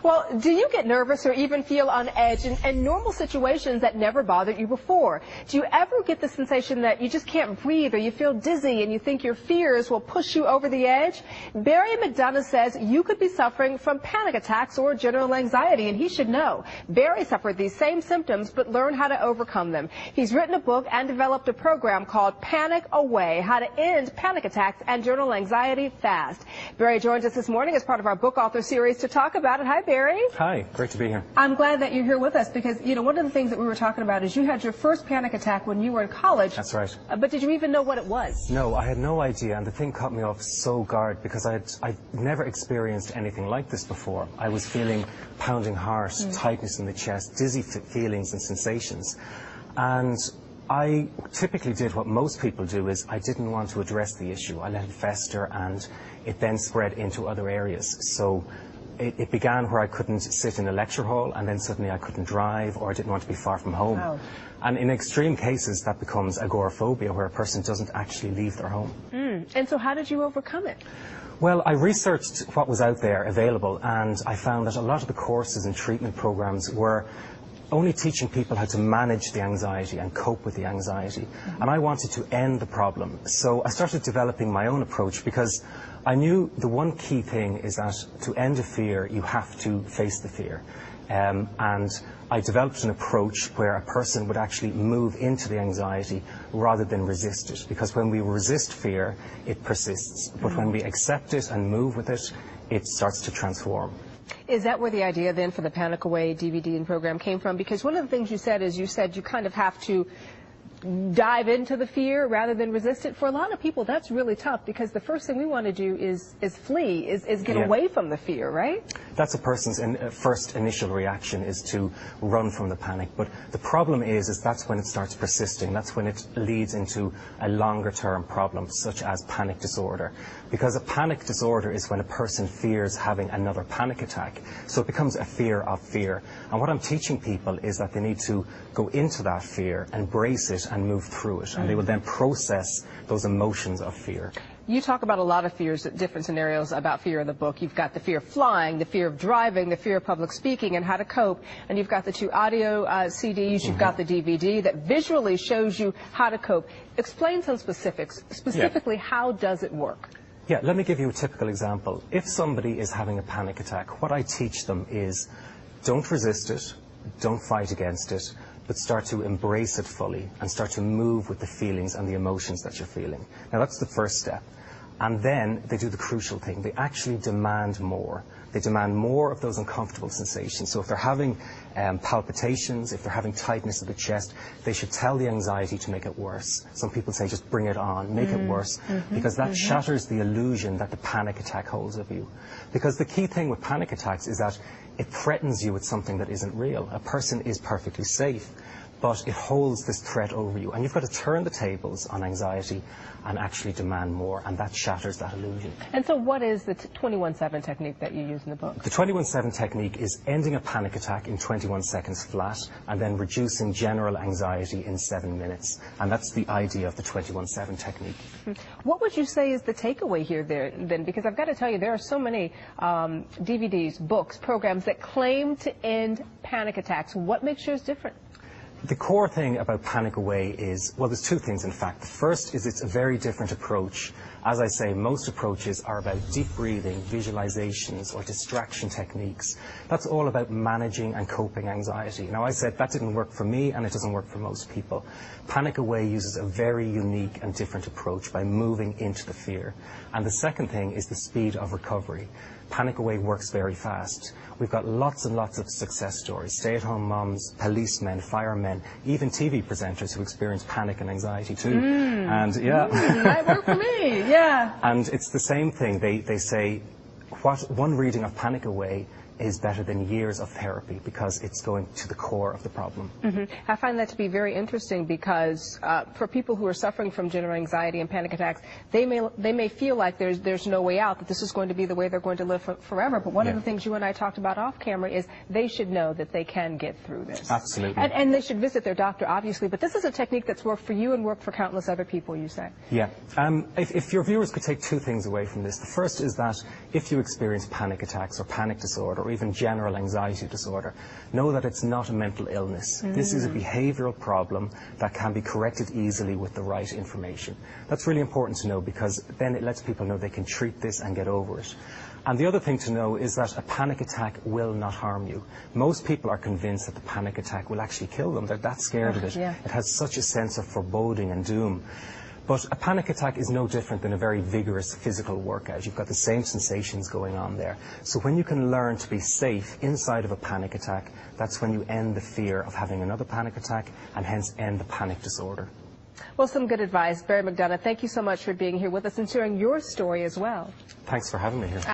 Well, do you get nervous or even feel on edge in normal situations that never bothered you before? Do you ever get the sensation that you just can't breathe or you feel dizzy and you think your fears will push you over the edge? Barry McDonough says you could be suffering from panic attacks or general anxiety, and he should know. Barry suffered these same symptoms but learned how to overcome them. He's written a book and developed a program called Panic Away, How to End Panic Attacks and General Anxiety Fast. Barry joins us this morning as part of our book author series to talk about it. Hi, Barry. Hi, great to be here. I'm glad that you're here with us because, you know, one of the things that we were talking about is you had your first panic attack when you were in college. That's right. But did you even know what it was? No, I had no idea, and the thing caught me off so guard because I'd never experienced anything like this before. I was feeling pounding heart, tightness in the chest, dizzy feelings and sensations. And I typically did what most people do is I didn't want to address the issue. I let it fester and it then spread into other areas. So it began where I couldn't sit in a lecture hall, and then suddenly I couldn't drive, or I didn't want to be far from home. Wow. And in extreme cases, that becomes agoraphobia, where a person doesn't actually leave their home. And so how did you overcome it? Well, I researched what was out there available, and I found that a lot of the courses and treatment programs were only teaching people how to manage the anxiety and cope with the anxiety. And I wanted to end the problem. So I started developing my own approach because I knew the one key thing is that to end a fear, you have to face the fear. And I developed an approach where a person would actually move into the anxiety rather than resist it. Because when we resist fear, it persists. But when we accept it and move with it, it starts to transform. Is that where the idea then for the Panic Away DVD and program came from? Because one of the things you said is you kind of have to dive into the fear rather than resist it. For a lot of people, that's really tough because the first thing we want to do is flee, is get away from the fear, right? That's a person's first initial reaction, is to run from the panic. But the problem is that's when it starts persisting. That's when it leads into a longer term problem, such as panic disorder. Because a panic disorder is when a person fears having another panic attack. So it becomes a fear of fear. And what I'm teaching people is that they need to go into that fear, embrace it, and move through it. And they will then process those emotions of fear. You talk about a lot of fears, different scenarios about fear in the book. You've got the fear of flying, the fear of driving, the fear of public speaking and how to cope. And you've got the two audio CDs, you've got the DVD that visually shows you how to cope. Explain some specifics. Specifically, how does it work? Yeah, let me give you a typical example. If somebody is having a panic attack, what I teach them is don't resist it, don't fight against it, but start to embrace it fully and start to move with the feelings and the emotions that you're feeling. Now, that's the first step. And then they do the crucial thing. They actually demand more. They demand more of those uncomfortable sensations. So if they're having palpitations, if they're having tightness of the chest, they should tell the anxiety to make it worse. Some people say just bring it on, make it worse, because that shatters the illusion that the panic attack holds of you. Because the key thing with panic attacks is that it threatens you with something that isn't real. A person is perfectly safe, but it holds this threat over you. And you've got to turn the tables on anxiety and actually demand more, and that shatters that illusion. And so what is the 21-7 technique that you use in the book? The 21-7 technique is ending a panic attack in 21 seconds flat and then reducing general anxiety in 7 minutes. And that's the idea of the 21-7 technique. What would you say is the takeaway here then? Because I've got to tell you, there are so many DVDs, books, programs that claim to end panic attacks. What makes yours different? The core thing about Panic Away is, well, there's two things, in fact. The first is it's a very different approach. As I say, most approaches are about deep breathing, visualizations, or distraction techniques. That's all about managing and coping anxiety. Now, I said that didn't work for me, and it doesn't work for most people. Panic Away uses a very unique and different approach by moving into the fear. And the second thing is the speed of recovery. Panic Away works very fast. We've got lots and lots of success stories. Stay-at-home moms, policemen, firemen, even TV presenters who experience panic and anxiety too. And that worked for me, yeah. And it's the same thing. They say, what one reading of Panic Away is better than years of therapy because it's going to the core of the problem. I find that to be very interesting because for people who are suffering from general anxiety and panic attacks, they may feel like there's no way out, that this is going to be the way they're going to live forever. But one of the things you and I talked about off camera is they should know that they can get through this. Absolutely. And they should visit their doctor, obviously. But this is a technique that's worked for you and worked for countless other people, you say. Yeah. If your viewers could take two things away from this, the first is that if you experience panic attacks or panic disorder, or or even general anxiety disorder, know that it's not a mental illness. This is a behavioral problem that can be corrected easily with the right information. That's really important to know, because then it lets people know they can treat this and get over it. And the other thing to know is that a panic attack will not harm you. Most people are convinced that the panic attack will actually kill them. They're that scared of it. Yeah. It has such a sense of foreboding and doom. But a panic attack is no different than a very vigorous physical workout. You've got the same sensations going on there. So when you can learn to be safe inside of a panic attack, that's when you end the fear of having another panic attack, and hence end the panic disorder. Well, some good advice. Barry McDonough, thank you so much for being here with us and sharing your story as well. Thanks for having me here.